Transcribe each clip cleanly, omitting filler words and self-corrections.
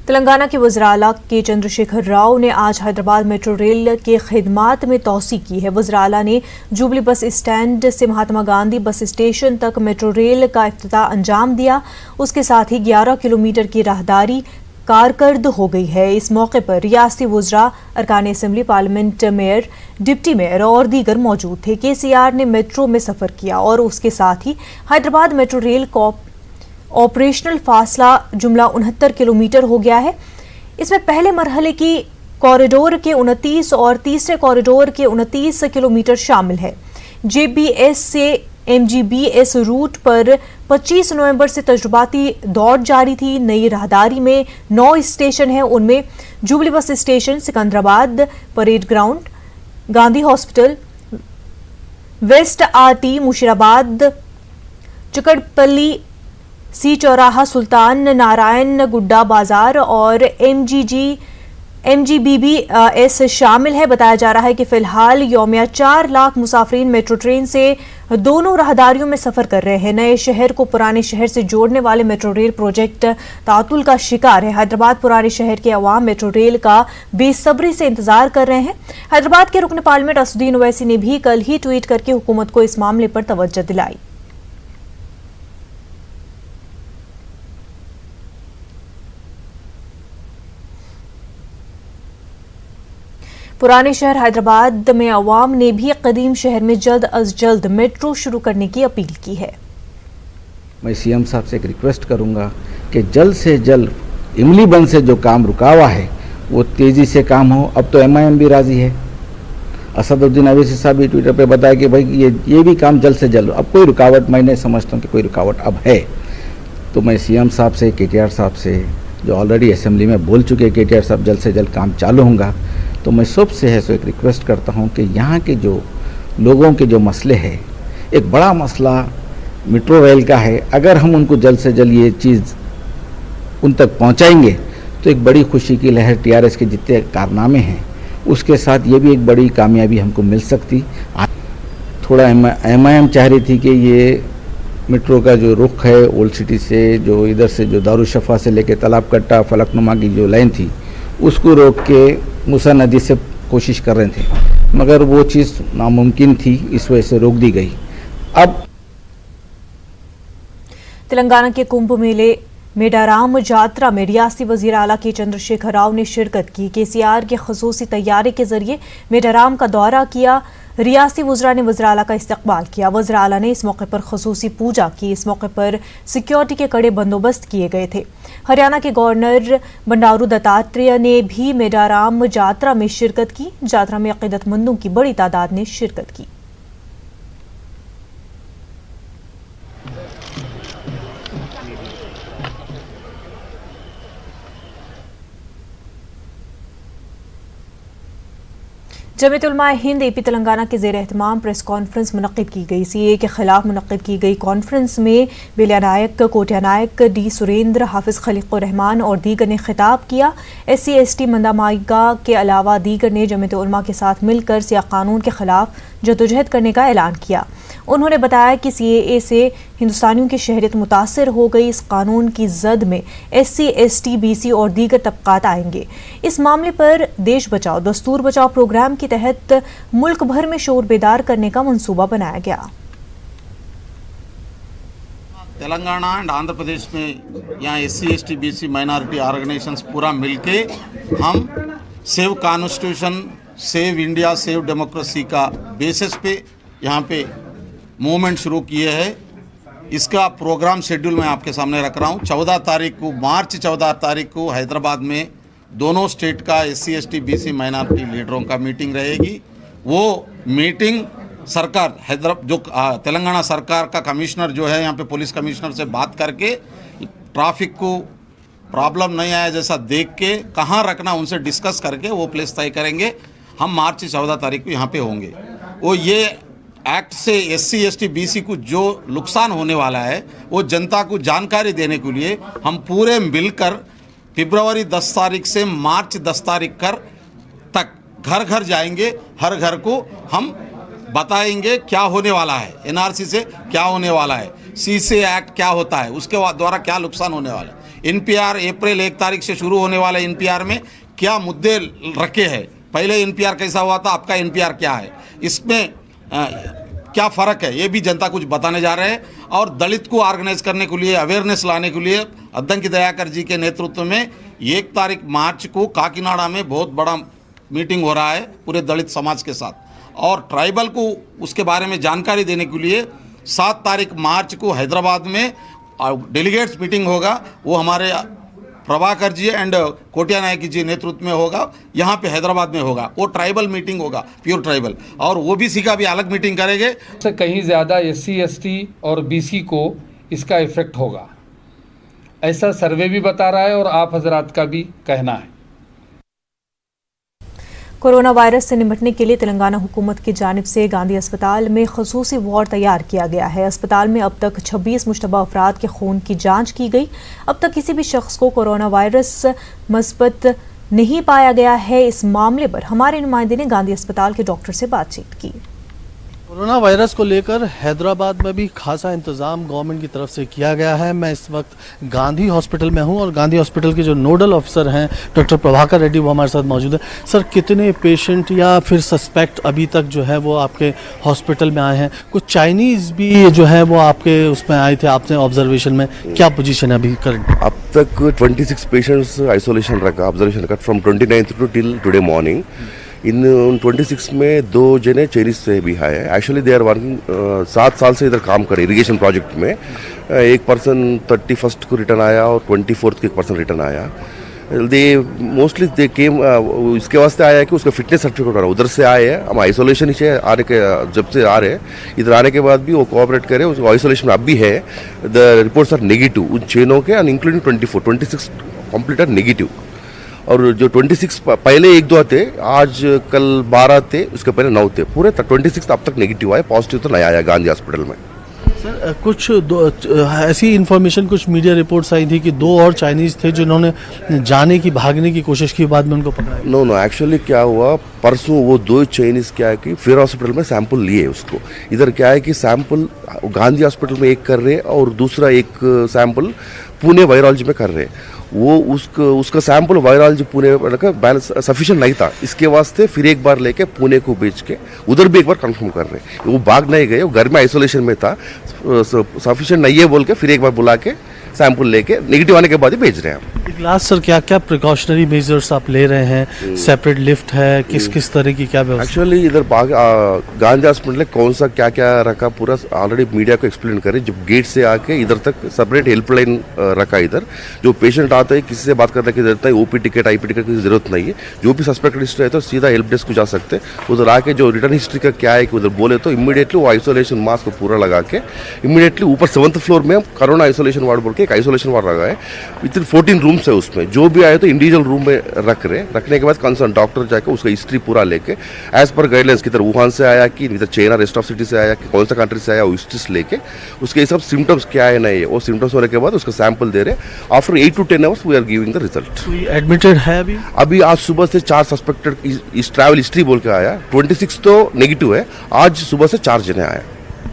तेलंगाना के वज़ीर आला के चंद्रशेखर राव ने आज हैदराबाद मेट्रो रेल के खिदमात में तोसी की है। वज़ीर आला ने जुबली बस स्टैंड से महात्मा गांधी बस स्टेशन तक मेट्रो रेल का इफ्तिताह अंजाम दिया। उसके साथ ही 11 किलोमीटर की राहदारी कारकर्द हो गई है। इस मौके पर रियासती वुज़रा, अरकान assembly, parliament mayor, deputy mayor और दीगर मौजूद थे। KCR ने मेट्रो में सफ़र किया और उसके साथ ही हैदराबाद मेट्रो रेल ऑपरेशनल फासला जुमला 69 किलोमीटर हो गया है। इसमें पहले मरहले की कॉरिडोर के 29 और तीसरे कॉरिडोर के 29 किलोमीटर शामिल है। JBS से MGBS रूट पर 25 नवंबर से तजुर्बाती दौड़ जारी थी। नई राहदारी में 9 स्टेशन हैं। उनमें Jubilee bus station, Secunderabad parade ground, Gandhi hospital, west RT, Musheerabad, Chikkadpally, सी चौराहा, सुल्तान नारायण गुड्डा बाजार और MGBS शामिल है। बताया जा रहा है कि फिलहाल यौमिया 4 लाख मुसाफिरीन मेट्रो ट्रेन से दोनों राहदारियों में सफर कर रहे हैं। नए शहर को पुराने शहर से जोड़ने वाले मेट्रो रेल प्रोजेक्ट तातुल का शिकार है। हैदराबाद पुराने शहर के अवाम मेट्रो रेल का बेसब्री से इंतजार कर रहे हैं। हैदराबाद के रुकन पार्लियामेंट असदुद्दीन ओवैसी ने भी कल ही ट्वीट करके हुकूमत को इस मामले पर तवज्जो दिलाई। पुराने शहर हैदराबाद में अवाम ने भी कदीम शहर में जल्द अज जल्द मेट्रो शुरू करने की अपील की है। मैं CM साहब से एक रिक्वेस्ट करूंगा कि जल्द से जल्द इमली बंद से जो काम रुका हुआ है वो तेज़ी से काम हो। अब तो MIM भी राज़ी है। असदुद्दीन ओवैसी साहब भी ट्विटर पे बताया कि भाई ये भी काम जल्द से जल्द, अब कोई रुकावट मैं नहीं समझता हूँ कि कोई रुकावट अब है। तो मैं CM साहब से, KTR साहब से, जो ऑलरेडी असेंबली में बोल चुके हैं KTR साहब, जल्द से जल्द काम चालू होगा। तो मैं सबसे है सो एक रिक्वेस्ट करता हूँ कि यहाँ के जो लोगों के जो मसले हैं, एक बड़ा मसला मेट्रो रेल का है। अगर हम उनको जल्द से जल्द ये चीज़ उन तक पहुँचाएंगे तो एक बड़ी खुशी की लहर, TRS के जितने कारनामे हैं उसके साथ ये भी एक बड़ी कामयाबी हमको मिल सकती। थोड़ा MIM चाह रही थी कि ये मेट्रो का जो रुख है ओल्ड सिटी से, जो इधर से जो दारुशफ़ा से लेके तालाब कट्टा फलकनुमा की जो लाइन थी उसको रोक के मूसा नदी से कोशिश कर रहे थे, मगर वो चीज़ नामुमकिन थी, इस वजह से रोक दी गई। अब तेलंगाना के कुंभ मेले मेडाराम यात्रा में रियासती वज़ीर आला के चंद्रशेखर राव ने शिरकत की। KCR के खसूसी तैयारे के जरिए मेडाराम का दौरा किया। रियासती वज़रा ने वज़ीर आला का इस्तकबाल किया। वज़ीर आला ने इस मौके पर खसूसी पूजा की। इस मौके पर सिक्योरिटी के कड़े बंदोबस्त किए गए थे। हरियाणा के गवर्नर बंडारू दत्तात्रेय ने भी मेडाराम यात्रा में शिरकत की। यात्रा में अकीदतमंदों की बड़ी तादाद ने शिरकत की। जमीयत उलमा हिंद AP तेलंगाना के ज़ेर एहतमाम प्रेस कॉन्फ्रेंस मुनक्किद की गई। CAA के खिलाफ मुनक्किद की गई कॉन्फ्रेंस में बेलिया नायक, कोटिया नायक, D सुरेंद्र, हाफिज खलीकुर रहमान और दीगर ने खिताब किया। SC ST मंदामाइगा के अलावा दीगर ने जमीयत उलमा के साथ मिलकर सियाह कानून के खिलाफ जदोजहद करने का ऐलान किया। उन्होंने बताया कि CAA से हिंदुस्तानियों की शहरियत मुतासर हो गई। इस कानून की जद में SC ST BC और दीगर तबकात आएंगे। इस मामले पर देश बचाओ दस्तूर बचाओ प्रोग्राम के तहत मुल्क भर में शोर बेदार करने का मंसूबा बनाया गया। तेलंगाना एंड आंध्र प्रदेश में यहाँ SC ST BC minority organisations पूरा मिलके हम save constitution, save India, save democracy का बेसिस पे यहाँ पे मूवमेंट शुरू किए हैं। इसका प्रोग्राम शेड्यूल मैं आपके सामने रख रहा हूँ। 14 तारीख को, मार्च 14 तारीख को हैदराबाद में दोनों स्टेट का SC ST BC माइनॉरिटी लीडरों का मीटिंग रहेगी। वो मीटिंग सरकार जो तेलंगाना सरकार का कमिश्नर जो है यहाँ पे पुलिस कमिश्नर से बात करके ट्रैफिक को प्रॉब्लम नहीं आया जैसा देख के कहाँ रखना उनसे डिस्कस करके वो प्लेस तय करेंगे। हम मार्च 14 तारीख को यहाँ पे होंगे। वो ये एक्ट से SC ST BC को जो नुकसान होने वाला है वो जनता को जानकारी देने के लिए हम पूरे मिलकर फरवरी 10 तारीख से मार्च 10 तारीख तक घर घर जाएंगे। हर घर को हम बताएंगे क्या होने वाला है, NRC से क्या होने वाला है। सीसीए एक्ट क्या होता है, उसके द्वारा क्या नुकसान होने वाला है, एनपीआर अप्रैल 1 तारीख से शुरू होने वाले एनपीआर में क्या मुद्दे रखे हैं, पहले एनपीआर कैसा हुआ था, आपका एनपीआर क्या है, इसमें क्या फ़र्क है, ये भी जनता कुछ बताने जा रहे हैं। और दलित को ऑर्गेनाइज करने के लिए, अवेयरनेस लाने के लिए अद्दंकी दयाकर जी के नेतृत्व में 1 तारीख मार्च को काकीनाडा में बहुत बड़ा मीटिंग हो रहा है पूरे दलित समाज के साथ, और ट्राइबल को उसके बारे में जानकारी देने के लिए 7 तारीख मार्च को हैदराबाद में डेलीगेट्स मीटिंग होगा। वो हमारे प्रभाकर जी एंड कोटिया नायक जी नेतृत्व में होगा, यहाँ पे हैदराबाद में होगा। वो ट्राइबल मीटिंग होगा, प्योर ट्राइबल, और ओबीसी का भी अलग मीटिंग करेंगे। से कहीं ज़्यादा SC ST और BC को इसका इफेक्ट होगा, ऐसा सर्वे भी बता रहा है और आप हजरात का भी कहना है। कोरोना वायरस से निपटने के लिए तेलंगाना हुकूमत की जानिब से गांधी अस्पताल में खसूसी वार्ड तैयार किया गया है। अस्पताल में अब तक 26 मुश्तबा अफराद के खून की जांच की गई। अब तक किसी भी शख्स को कोरोना वायरस मस्बत नहीं पाया गया है। इस मामले पर हमारे नुमाइंदे ने गांधी अस्पताल के डॉक्टर से बातचीत की। कोरोना वायरस को लेकर हैदराबाद में भी खासा इंतजाम गवर्नमेंट की तरफ से किया गया है। मैं इस वक्त गांधी हॉस्पिटल में हूं और गांधी हॉस्पिटल के जो नोडल ऑफिसर हैं डॉक्टर प्रभाकर रेड्डी, वो हमारे साथ मौजूद है। सर, कितने पेशेंट या फिर सस्पेक्ट अभी तक जो है वो आपके हॉस्पिटल में आए हैं? कुछ चाइनीज़ भी जो है वो आपके उसमें आए थे, आपने ऑब्जर्वेशन में क्या पोजीशन है अभी करंट? अब तक 26 पेशेंट्स आइसोलेशन रखा, ऑब्जर्वेशन रखा from 29th to till today morning. इन 26 में 2 जने चाइनीज से भी है। एक्चुअली दे आर वर्किंग 7 साल से इधर काम कर इरिगेशन प्रोजेक्ट में। एक पर्सन 31st को रिटर्न आया और 24th को एक पर्सन रिटर्न आया। दे मोस्टली दे केम इसके वास्ते आया है कि उसका फिटनेस सर्टिफिकेट हो रहा है, उधर से आए हैं। हम आइसोलेशन से आने के जब से आ रहे हैं, इधर आने के बाद भी वो कोऑपरेट करे। उसको आइसोलेशन में अब भी है। द रिपोर्ट्स आर नेगेटिव उन चेनों के, and including 26 complete are negative. और जो 26 पहले 1-2 थे, आज कल 12 थे, उसके पहले 9 थे। पूरे 26 अब तक नेगेटिव आए, पॉजिटिव तो नहीं आया गांधी हॉस्पिटल में। सर, कुछ ऐसी इन्फॉर्मेशन, कुछ मीडिया रिपोर्ट्स आई थी कि 2 और चाइनीज़ थे जिन्होंने जाने की, भागने की कोशिश की, बाद में उनको पकड़ा। नो, एक्चुअली क्या हुआ, परसों वो 2 चाइनीज़ क्या है कि फिर हॉस्पिटल में सैंपल लिए उसको। इधर क्या है कि सैंपल गांधी हॉस्पिटल में एक कर रहे हैं और दूसरा एक सैंपल पुणे वायरोलॉजी में कर रहे हैं। वो उसका सैंपल वायरोलॉजी पुणे का बैलेंस सफिशिएंट नहीं था, इसके वास्ते फिर एक बार लेके पुणे को भेज के उधर भी एक बार कंफर्म कर रहे हैं। वो भाग नहीं गए, वो घर में आइसोलेशन में था, सफिशिएंट नहीं है बोल के फिर एक बार बुला के सैंपल लेके नेगेटिव आने के बाद ही भेज रहे हैं। लास्ट सर, क्या क्या प्रिकॉशनरी मेजर्स आप ले रहे हैं? सेपरेट लिफ्ट है, किस तरह की क्या व्यवस्था? एक्चुअली इधर गांधी हॉस्पिटल में कौन सा क्या क्या रखा पूरा ऑलरेडी मीडिया को एक्सप्लेन करें। जब गेट से आके इधर तक सेपरेट हेल्पलाइन रखा। इधर जो पेशेंट आता है किसी से बात करने की जरूरत नहीं, OP टिकट IP टिकट की जरूरत नहीं है। जो भी सस्पेक्ट हिस्ट्री है तो सीधा हेल्प डेस्क को जा सकते हैं। उधर आके जो रिटर्न हिस्ट्री का क्या है कि उधर बोले तो इमीडिएटली वो आइसोलेशन मास्क पूरा लगा के इमीडिएटली ऊपर 7th फ्लोर में कोरोना आइसोलेशन वार्ड बोल के एक आइसोलेशन वार्ड लगा है। विद 14 रूम्स है उसमें। जो भी आए तो इंडिविजुअल रूम में रखने के बाद कंसर्न डॉक्टर जाकर उसका हिस्ट्री पूरा लेके एज पर गाइडलाइंस किधर वुहान से आया कि इधर चाइना रेस्ट ऑफ सिटी से आया कि कौन सा कंट्री से आया, वो हिस्ट्रीज लेके उसके ये सब सिम्टम्स क्या है नहीं है, वो सिम्टम्स होने के बाद उसका सैंपल दे रहे। After 8 to 10 hours we are giving the result. Admitted है अभी आज सुबह से 4 सस्पेक्टेड इस ट्रैवल हिस्ट्री बोल के आया। 26 तो नेगेटिव है, आज सुबह से 4 जने आए।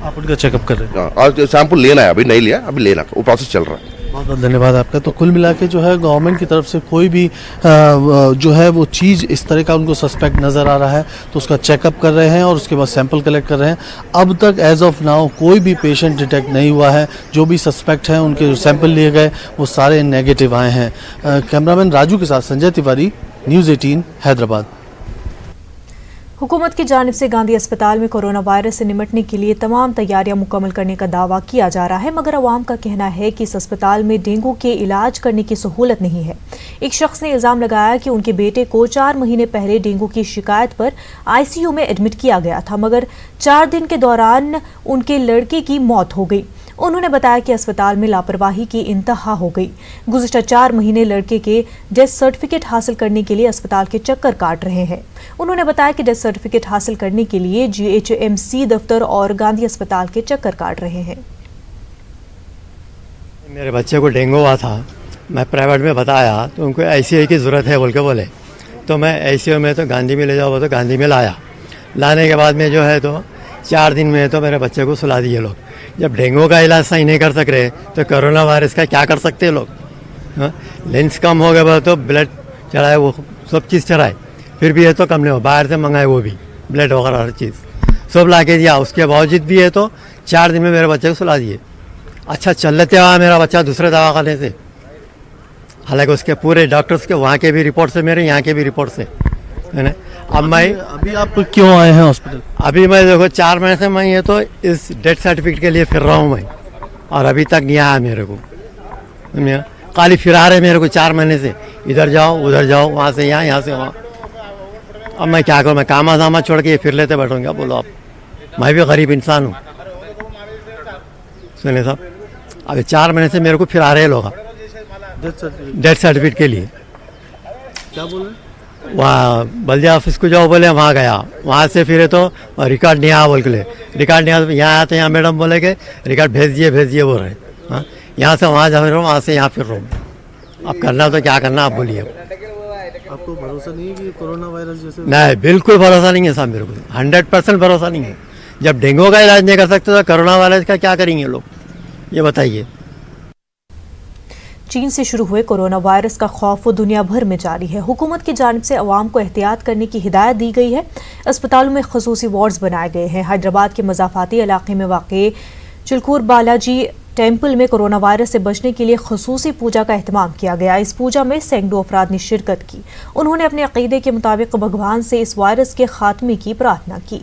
आप उनका चेकअप कर रहे हैं? आज सैंपल लेना है, अभी नहीं लिया, अभी लेना, वो प्रोसेस चल रहा है। बहुत बहुत धन्यवाद आपका। तो कुल मिला के जो है गवर्नमेंट की तरफ से कोई भी जो है वो चीज़ इस तरह का उनको सस्पेक्ट नज़र आ रहा है तो उसका चेकअप कर रहे हैं और उसके बाद सैंपल कलेक्ट कर रहे हैं। अब तक एज ऑफ नाउ कोई भी पेशेंट डिटेक्ट नहीं हुआ है। जो भी सस्पेक्ट हैं उनके जो सैंपल लिए गए वो सारे नेगेटिव आए हैं। कैमरामैन राजू के साथ संजय तिवारी, न्यूज़ 18 हैदराबाद। हुकूमत की जानिब से गांधी अस्पताल में कोरोना वायरस से निपटने के लिए तमाम तैयारियां मुकम्मल करने का दावा किया जा रहा है, मगर अवाम का कहना है कि इस अस्पताल में डेंगू के इलाज करने की सहूलत नहीं है। एक शख्स ने इल्ज़ाम लगाया कि उनके बेटे को 4 महीने पहले डेंगू की शिकायत पर ICU में एडमिट किया गया था, मगर 4 दिन के दौरान उनके लड़के की मौत हो गई। उन्होंने बताया कि अस्पताल में लापरवाही की इंतहा हो गई। गुज़िश्ता 4 महीने लड़के के डेथ सर्टिफिकेट हासिल करने के लिए अस्पताल के चक्कर काट रहे हैं। उन्होंने बताया कि डेथ सर्टिफिकेट हासिल करने के लिए GHMC दफ्तर और गांधी अस्पताल के चक्कर काट रहे हैं। मेरे बच्चे को डेंगू हुआ था, मैं प्राइवेट में बताया तो उनको ICU की ज़रूरत है बोल के बोले, तो मैं ICU में तो गांधी में ले जाओ, तो गांधी में लाया। लाने के बाद में जो है तो 4 दिन में तो मेरे बच्चे को सुला दिए लोग। जब डेंगू का इलाज सही नहीं कर सक रहे तो कोरोना वायरस का क्या कर सकते हैं लोग? हाँ? लेंस कम हो गया तो ब्लड चढ़ाए, वो सब चीज़ चढ़ाए, फिर भी ये तो कम नहीं हो, बाहर से मंगाए वो भी ब्लड वगैरह हर चीज़ सब ला के दिया। उसके बावजूद भी है तो 4 दिन में मेरे बच्चे को सुला दिए। अच्छा चल लेते हुआ मेरा बच्चा दूसरे दवाखाने से, हालांकि उसके पूरे डॉक्टर्स के वहाँ के भी रिपोर्ट से, मेरे यहाँ के भी रिपोर्ट से, है ना। अब मैं अभी आप क्यों आए हैं हॉस्पिटल? अभी मैं देखो 4 महीने से मैं ये तो इस डेथ सर्टिफिकेट के लिए फिर रहा हूँ मैं, और अभी तक नहीं आया मेरे को। खाली फिरा रहे मेरे को 4 महीने से, इधर जाओ उधर जाओ, वहाँ से यहाँ, यहाँ से वहाँ। अब मैं क्या करूँ? मैं कामा दामा छोड़ के ये फिर लेते बैठूंगा? बोलो आप, मैं भी गरीब इंसान हूँ। सुनिए साहब, अभी 4 महीने से मेरे को फिरा रहे लोग डेथ सर्टिफिकेट के लिए। क्या बोल रहे? वहाँ बल्दिया ऑफिस को जाओ बोले, वहाँ गया, वहाँ से फिरे तो रिकॉर्ड नहीं आया बोल के, रिकॉर्ड नहीं आया। यहाँ आते यहाँ मैडम बोले कि रिकॉर्ड भेज दिए बोल रहे। हाँ, यहाँ से वहाँ जा रहा हूँ, वहाँ से यहाँ फिर रहा हूँ। अब करना तो क्या करना आप बोलिए। आपको भरोसा नहीं है कि कोरोना वायरस जैसे? नहीं, बिल्कुल भरोसा नहीं है साहब, मेरे को 100% भरोसा नहीं है। जब डेंगू का इलाज नहीं कर सकते तो कोरोना वायरस का क्या करेंगे लोग, ये बताइए। चीन से शुरू हुए कोरोना वायरस का खौफ दुनिया भर में जारी है। हुकूमत की जानिब से अवाम को एहतियात करने की हिदायत दी गई है। अस्पतालों में खसूसी वार्ड्स बनाए गए हैं। हैदराबाद के मज़ाफ़ाती इलाके में वाक़े चिलकूर बालाजी टेम्पल में कोरोना वायरस से बचने के लिए खसूसी पूजा का एहतमाम किया गया। इस पूजा में सैकड़ों अफराद ने शिरकत की। उन्होंने अपने अक़ीदे के मुताबिक भगवान से इस वायरस के खात्मे की प्रार्थना की।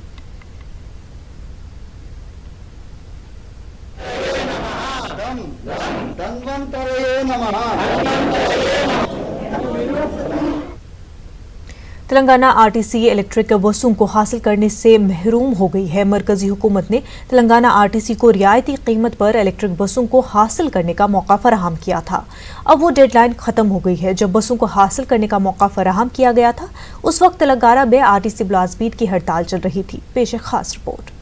तेलंगाना आरटीसी इलेक्ट्रिक बसों को हासिल करने से महरूम हो गई है। मरकजी हुकूमत ने तेलंगाना आरटीसी को रियायती कीमत पर इलेक्ट्रिक बसों को हासिल करने का मौका फराहम किया था। अब वो डेडलाइन खत्म हो गई है। जब बसों को हासिल करने का मौका फराहम किया गया था, उस वक्त तेलंगाना में आरटीसी मुलाजमीन की हड़ताल चल रही थी। पेश है खास रिपोर्ट।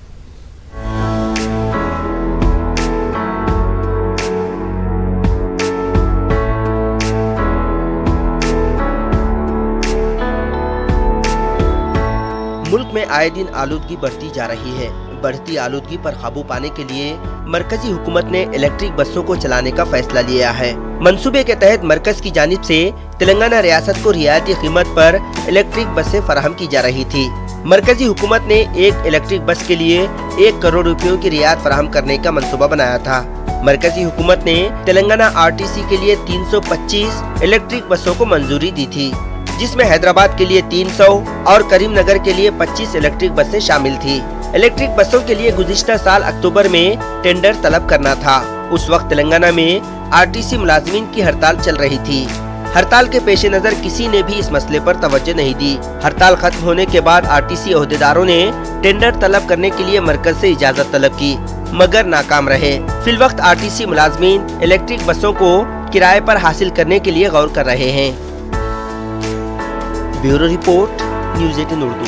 मुल्क में आए दिन आलूदगी बढ़ती जा रही है। बढ़ती आलूदगी पर काबू पाने के लिए मरकजी हुकूमत ने इलेक्ट्रिक बसों को चलाने का फैसला लिया है। मंसूबे के तहत मरकज की जानिब से तेलंगाना रियासत को रियायती कीमत पर इलेक्ट्रिक बसें फराहम की जा रही थी। मरकजी हुकूमत ने एक इलेक्ट्रिक बस के लिए 1 करोड़ रुपयों की रियायत फराहम करने का मंसूबा बनाया था। मरकजी हुकूमत ने तेलंगाना आरटीसी के लिए 325 इलेक्ट्रिक बसों को मंजूरी दी थी, जिसमें हैदराबाद के लिए 300 और करीमनगर के लिए 25 इलेक्ट्रिक बसें शामिल थी। इलेक्ट्रिक बसों के लिए गुज़िश्ता साल अक्टूबर में टेंडर तलब करना था। उस वक्त तेलंगाना में आरटीसी मुलाजमीन की हड़ताल चल रही थी। हड़ताल के पेश नज़र किसी ने भी इस मसले पर तवज्जो नहीं दी। हड़ताल खत्म होने के बाद आरटीसी ओहदेदारों ने टेंडर तलब करने के लिए मरकज से इजाज़त तलब की, मगर नाकाम रहे। फिलवक्त आरटीसी मुलाजमीन इलेक्ट्रिक बसों को किराए पर हासिल करने के लिए गौर कर रहे हैं। Bureau report, news 18 Urdu.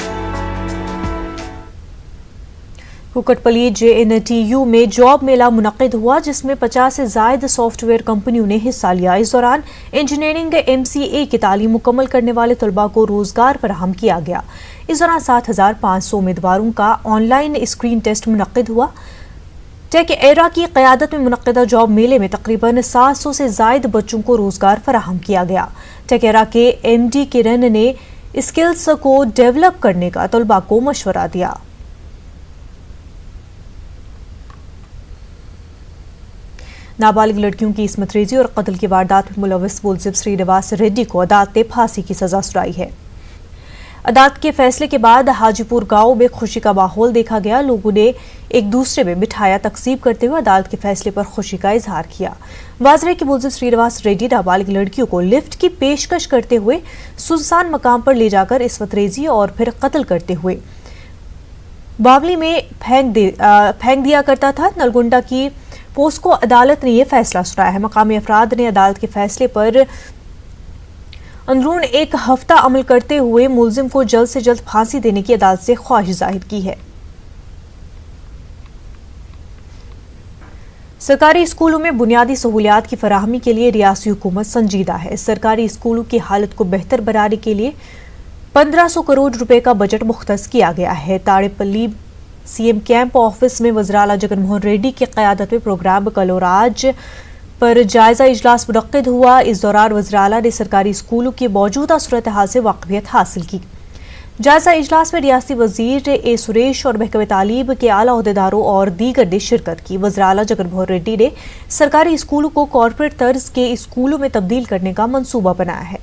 Kukatpally JNTU में जॉब मेला मुनक्किद हुआ, जिसमें 50 से ज़ायद सॉफ्टवेयर कंपनियों ने हिस्सा लिया। इस दौरान इंजीनियरिंग MCA की तालीम मुकम्मल करने वाले तलबा को रोजगार फराहम किया गया। इस दौरान 7,500 उम्मीदवारों का ऑनलाइन स्क्रीन टेस्ट मुनक्किद हुआ। टेक एरा की क़यादत में मुनक्किदा जॉब मेले में तकरीबन 700 से ज़ायद बच्चों को रोजगार फराहम किया गया। टेक एरा के MD किरण ने स्किल्स को डेवलप करने का तलबा को मशवरा दिया। नाबालिग लड़कियों की इस्मत रेजी और कत्ल की वारदात में मुलविस मुलजिम श्रीनिवास रेड्डी को अदालत ने फांसी की सजा सुनाई है। अदालत के फैसले के बाद हाजीपुर गांव में खुशी का माहौल देखा गया। लोगों ने एक दूसरे में मिठाइयां तकसीम करते हुए अदालत के फैसले पर खुशी का इजहार किया। वाज़ेह कि मुलजिम श्रीनिवास रेड्डी नाबालिग लड़कियों को लिफ्ट की पेशकश करते हुए सुनसान मकाम पर ले जाकर इस्मत रेजी और फिर कत्ल करते हुए बावली में फेंक दिया करता था। नलगुंडा की पोस्को अदालत ने यह फैसला सुनाया है। मकामी अफराद ने अदालत के फैसले पर अंदरून 1 हफ्ता अमल करते हुए मुलजिम को जल्द से जल्द फांसी देने की अदालत से ख्वाहिश जाहिर की है। सरकारी स्कूलों में बुनियादी सहूलियात की फराहमी के लिए रियासती हुकूमत संजीदा है। सरकारी स्कूलों की हालत को बेहतर बनाने के लिए 1500 करोड़ रुपए का बजट मुख्तस किया गया है। ताड़ेपल्ली सीएम कैंप ऑफिस में वज़ीर-ए-आला जगनमोहन रेड्डी की क़यादत में प्रोग्राम कलोराज पर जायजा इजलास मुनक्किद हुआ। इस दौरान वज़ीर-ए-आला ने सरकारी स्कूलों की मौजूदा सूरत हाल से वाक़फियत हासिल की। जायजा इजलास में रियासती वजीर ए सुरेश और महकमे तालीम के आला अहदेदारों और दीगर ने शिरकत की। वज़ीर-ए-आला जगनमोहन रेड्डी ने सरकारी स्कूलों को कॉरपोरेट तर्ज के स्कूलों में तब्दील करने का मंसूबा बनाया है।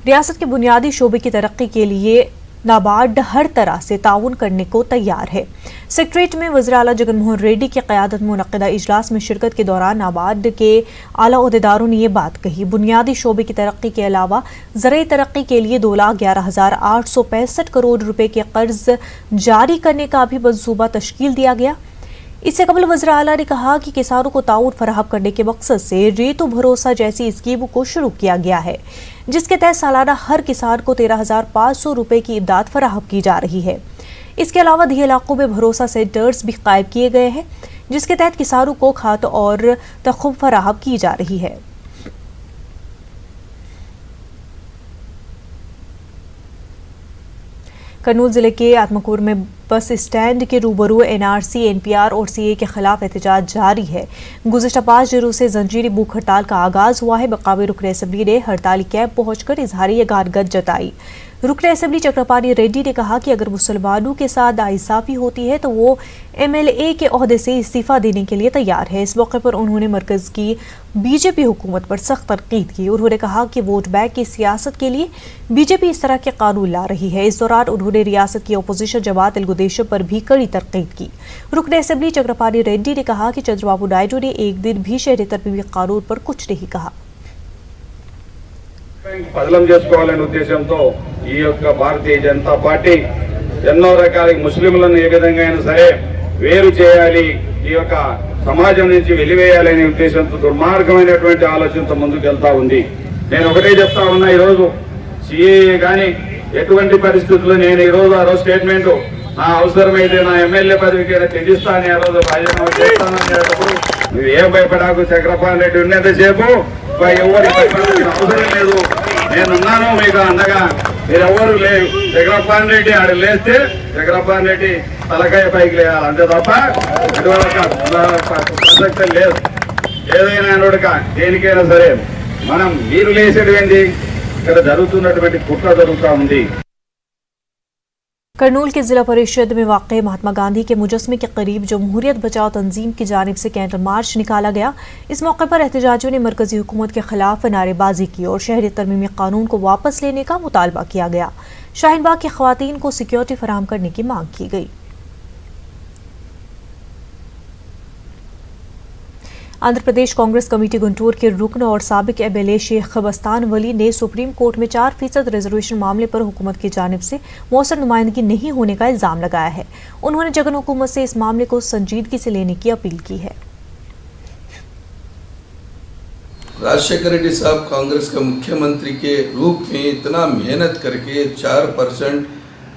रियासत के बुनियादी शोबे की तरक्की के लिए नाबार्ड हर तरह से ताउन करने को तैयार है। सेक्रेटरीट में वज़ीर-ए-आला जगनमोहन रेड्डी की क़यादत में मुनक़्क़िदा इजलास में शिरकत के दौरान नाबार्ड के आला अहदेदारों ने ये बात कही। बुनियादी शोबे की तरक्की के अलावा ज़राई तरक्की के लिए 2,11,865 करोड़ रुपए के कर्ज जारी करने का भी मंसूबा तश्कील दिया गया। इससे कबल वज़ीर-ए-आला ने कहा कि किसानों को ताउन फराहम करने के मकसद से रेतो भरोसा जैसी स्कीमों को शुरू किया गया है, जिसके तहत सालाना हर किसान को 13,500 रुपए की इमदाद फराहम की जा रही है। इसके अलावा दिए इलाकों में भरोसा सेंटर्स भी कायम किए गए हैं, जिसके तहत किसानों को खाद और तख़्म फराहम की जा रही है। कर्नूल जिले के आत्मकूर में बस स्टैंड के रूबरू एनआरसी, एनपीआर और सीए के खिलाफ एहतजाज जारी है। गुज़िश्ता 5 दिनों से जंजीरी भूख हड़ताल का आगाज हुआ है। मकामी रुकन असम्बली ने हड़ताली कैंप पहुंचकर इजहारी यगानगत जताई। रुकन असम्बली चक्रपाणी रेड्डी ने कहा कि अगर मुसलमानों के साथ नाइंसाफी होती है तो वो एमएलए के ओहदे से इस्तीफा देने के लिए तैयार है। इस मौके पर उन्होंने मरकज की बीजेपी हुकूमत पर सख्त तनकीद की। उन्होंने कहा कि वोट बैंक की सियासत के लिए बीजेपी इस तरह के कानून ला रही है। इस दौरान उन्होंने रियासत की अपोजिशन जमात तेलुगुदेशम पर भी कड़ी तनकीद की। रुकन असम्बली चक्रपाणी रेड्डी ने कहा कि चंद्रबाबू नायडू ने एक दिन भी शहरी तरमीमी कानून पर कुछ नहीं कहा। బదలం చేసుకోవాలనే ఉద్దేశంతో ఈ యొక్క భారతీయ జనతా పార్టీ ఎన్నో రకాల ముస్లింలను ఏ విధంగా అయినా సరే వేరు చేయాలి, ఈ యొక్క సమాజం నుంచి వెలివేయాలనే ఉద్దేశంతో దుర్మార్గమైనటువంటి ఆలోచనతో ముందుకు వెళ్తా ఉంది. నేను ఒకటే చెప్తా ఉన్నా, ఈరోజు సిఏఏ కానీ ఎటువంటి పరిస్థితుల్లో నేను ఈరోజు ఆ రోజు స్టేట్మెంట్ నా అవసరమైతే నా ఎమ్మెల్యే పదవికైనా త్యజిస్తానని ఆ రోజు రాజీనామా చేస్తాననేటప్పుడు నువ్వు ఏం భయపడాకు, చక్రపాణి రెడ్డి ఉన్నంతసేపు ఎవరి భయపడాల్సిన అవసరం లేదు, నేనున్నాను మీకు అండగా, మీరెవరు లేవు. చక్రపాణి రెడ్డి ఆడ లేస్తే చక్రపాణి రెడ్డి తలకాయ పైకి లేయాలి, అంతే తప్ప ప్రసక్తి లేదు. ఏదైనా అనొడక దేనికైనా సరే మనం మీరు లేసేది ఏంటి, ఇక్కడ జరుగుతున్నటువంటి కుట్ర జరుగుతూ ఉంది. कर्नूल के जिला परिषद में वाक़ महात्मा गांधी के मुजस्मे के करीब जमहूरियत बचाओ तंजीम की जानिब से कैंडल मार्च निकाला गया। इस मौके पर एहतजाजियों ने मरकजी हुकूमत के खिलाफ नारेबाजी की और शहरी तरमीमी कानून को वापस लेने का मुतालबा किया गया। शाहीनबाग की ख़वातीन को सिक्योरिटी फराहम करने की मांग की गई। आंध्र प्रदेश कांग्रेस कमेटी गुंटूर के रुकन और साबिक एमएलए शेख बस्तान वली ने सुप्रीम कोर्ट में 4% रिजर्वेशन मामले पर हुकूमत की जानिब से मौसर नुमाइंदगी नहीं होने का इल्जाम लगाया है। उन्होंने जगन हुकूमत से इस मामले को संजीदगी से लेने की अपील की है। राजशेखर रेड्डी साहब कांग्रेस के मुख्यमंत्री के रूप में इतना मेहनत करके 4%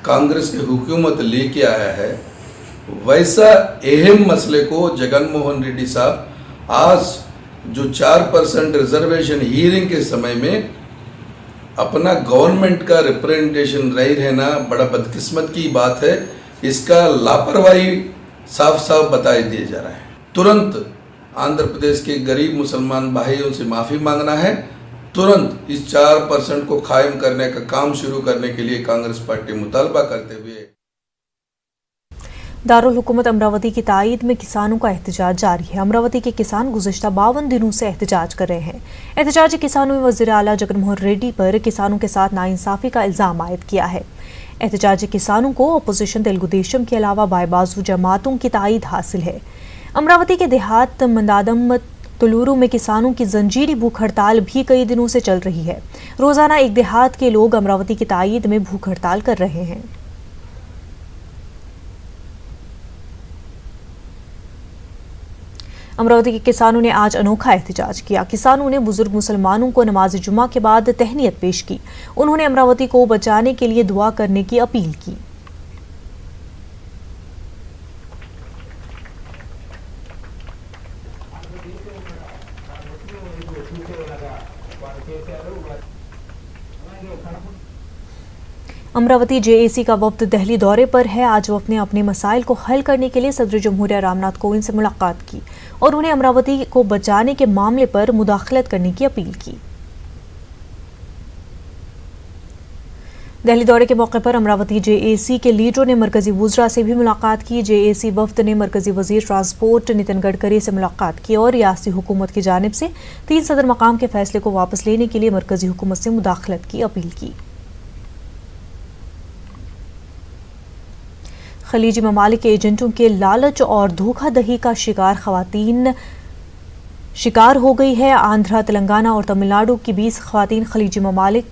कांग्रेस की हुकूमत लेके आया है, वैसा अहम मसले को जगनमोहन रेड्डी साहब आज जो 4% रिजर्वेशन हियरिंग के समय में अपना गवर्नमेंट का रिप्रेजेंटेशन रही रहना बड़ा बदकिस्मत की बात है। इसका लापरवाही साफ साफ बताई दिया जा रहा है। तुरंत आंध्र प्रदेश के गरीब मुसलमान भाइयों से माफ़ी मांगना है। तुरंत इस 4% को कायम करने का काम शुरू करने के लिए कांग्रेस पार्टी मुतालबा करते हुए दारुल हुकूमत अमरावती की तायीद में किसानों का एहतजाज जारी है। अमरावती के किसान गुज़िश्ता 52 दिनों से एहतजाज कर रहे हैं। एहतजाजी किसानों ने वज़ीर-ए-आला जगनमोहन रेड्डी पर किसानों के साथ नाइंसाफ़ी का इल्ज़ाम आयद किया है। एहतजाजी किसानों को अपोजिशन तेलुगुदेशम के अलावा बायबाजू जमातों की तायीद हासिल है। अमरावती के देहात मंदादम तुलूरू में किसानों की जंजीरी भूख हड़ताल भी कई दिनों से चल रही है। रोजाना एक देहात के लोग अमरावती की तायीद में भूख हड़ताल कर रहे हैं। अमरावती के किसानों ने आज अनोखा एहतजाज किया। किसानों ने बुजुर्ग मुसलमानों को नमाज जुमा के बाद तहनीयत पेश की। उन्होंने अमरावती को बचाने के लिए दुआ करने की अपील की। अमरावती जेएसी का वफ्द दिल्ली दौरे पर है। आज वफ्द ने अपने मसाइल को हल करने के लिए सदर जमहूरिया रामनाथ कोविंद से मुलाकात की और उन्हें अमरावती को बचाने के मामले पर मुदाखलत करने की अपील की। दिल्ली दौरे के मौके पर अमरावती जेएसी के लीडरों ने मरकजी वुज़रा से भी मुलाकात की। जेएसी वफ्द ने मरकजी वजीर ट्रांसपोर्ट नितिन गडकरी से मुलाकात की और रियासती हुकूमत की जानिब से 3 सदर मकाम के फैसले को वापस लेने के लिए मरकजी हुकूमत से मुदाखलत की अपील की। खलीजी ममालिक के एजेंटों के लालच और धोखाधड़ी का शिकार हो गई है। आंध्रा, तेलंगाना और तमिलनाडु की 20 खवातीन खलीजी ममालिक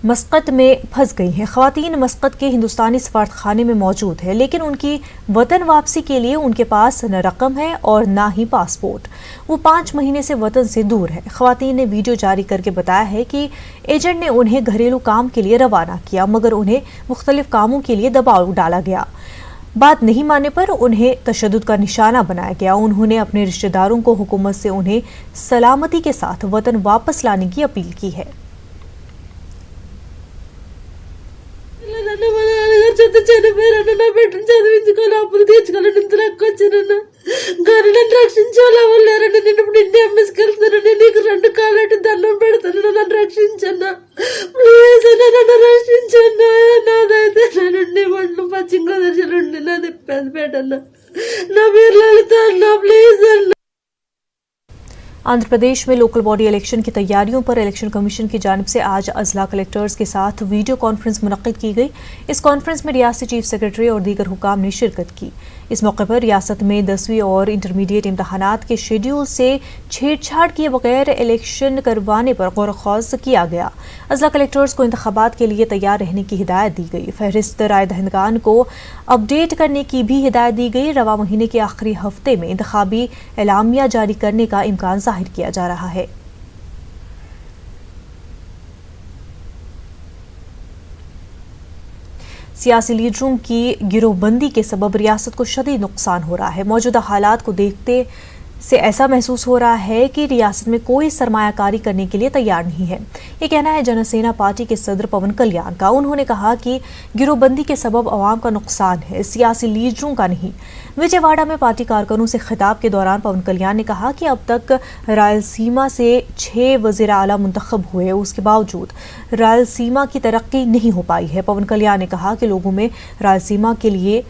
मस्कत में फंस गई हैं। खवातीन मस्कत के हिंदुस्तानी सफारतखाने में मौजूद है, लेकिन उनकी वतन वापसी के लिए उनके पास न रकम है और ना ही पासपोर्ट। वो 5 महीने से वतन से दूर है। खवातीन ने वीडियो जारी करके बताया है कि एजेंट ने उन्हें घरेलू काम के लिए रवाना किया, मगर उन्हें मुख्तलिफ कामों के लिए दबाव डाला गया। बात नहीं मानने पर उन्हें तशद्दुद का निशाना बनाया गया। उन्होंने अपने रिश्तेदारों को हुकूमत से उन्हें सलामती के साथ वतन वापस लाने की अपील की है। చనిపోయారన్న బిడ్డను చదివించుకోవాలి, అప్పులు తీర్చుకోవాలని ఇంతకు వచ్చానన్న. కానీ నన్ను రక్షించాలి, ఎవరు లేరని. నేను ఇప్పుడు ఇండియా అమ్మేసుకెళ్తానని నీకు 2 కాళ్ళటి దండం పెడతాను, నన్ను రక్షించన్నా ప్లీజ్ అన్న, నన్ను రక్షించన్నా. నాదైతే నేనుండి ఒళ్ళు పశ్చిమ గోదావరి నుండి నాది పెద్దపేట అన్న. నా పేరు లలిత అన్న, ప్లీజ్ అన్న. आंध्र प्रदेश में लोकल बॉडी इलेक्शन की तैयारियों पर इलेक्शन कमीशन की जानिब से आज अजला कलेक्टर्स के साथ वीडियो कॉन्फ्रेंस मुनक्किद की गई। इस कॉन्फ्रेंस में रियासती चीफ सेक्रेटरी और दीगर हुकाम ने शिरकत की। इस मौके पर रियासत में 10वीं और इंटरमीडिएट इम्तहानात के शेड्यूल से छेड़छाड़ किए बगैर इलेक्शन करवाने पर गौर-व-ख़ौज़ किया गया। अजला कलेक्टर्स को इंतखाबात के लिए तैयार रहने की हिदायत दी गई। फहरिस्त राय दहिंदगान को अपडेट करने की भी हिदायत दी गई। रवा महीने के आखिरी हफ्ते में इंतखाबी एलामिया जारी करने का इम्कान जाहिर किया जा रहा है। सियासी लीडरों की गिरोहबंदी के सबब रियासत को शदीद नुकसान हो रहा है। मौजूदा हालात को देखते से ऐसा महसूस हो रहा है कि रियासत में कोई सरमायाकारी करने के लिए तैयार नहीं है। ये कहना है जनसेना पार्टी के सदर पवन कल्याण का। उन्होंने कहा कि गिरोहबंदी के सबब अवाम का नुकसान है, सियासी लीडरों का नहीं। विजयवाड़ा में पार्टी कारकुनों से खिताब के दौरान पवन कल्याण ने कहा कि अब तक रायलसीमा से 6 वज़ीर आला मुंतखब हुए, उसके बावजूद रायलसीमा की तरक्की नहीं हो पाई है। पवन कल्याण ने कहा कि लोगों में रायलसीमा के लिए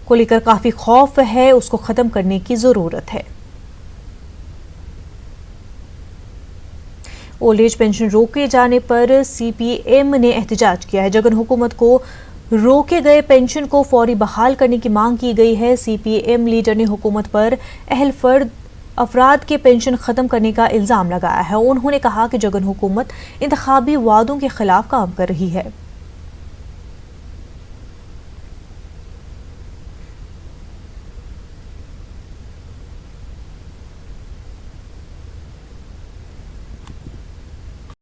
को लेकर काफ़ी खौफ है, उसको ख़त्म करने की ज़रूरत है। ओल्ड एज पेंशन रोके जाने पर सीपीएम ने एहतजाज किया है। जगन हुकूमत को रोके गए पेंशन को फौरी बहाल करने की मांग की गई है। सीपीएम लीडर ने हुकूमत पर अहल फर्द अफराद के पेंशन ख़त्म करने का इल्ज़ाम लगाया है। उन्होंने कहा कि जगन हुकूमत इंतखाबी वादों के खिलाफ काम कर रही है।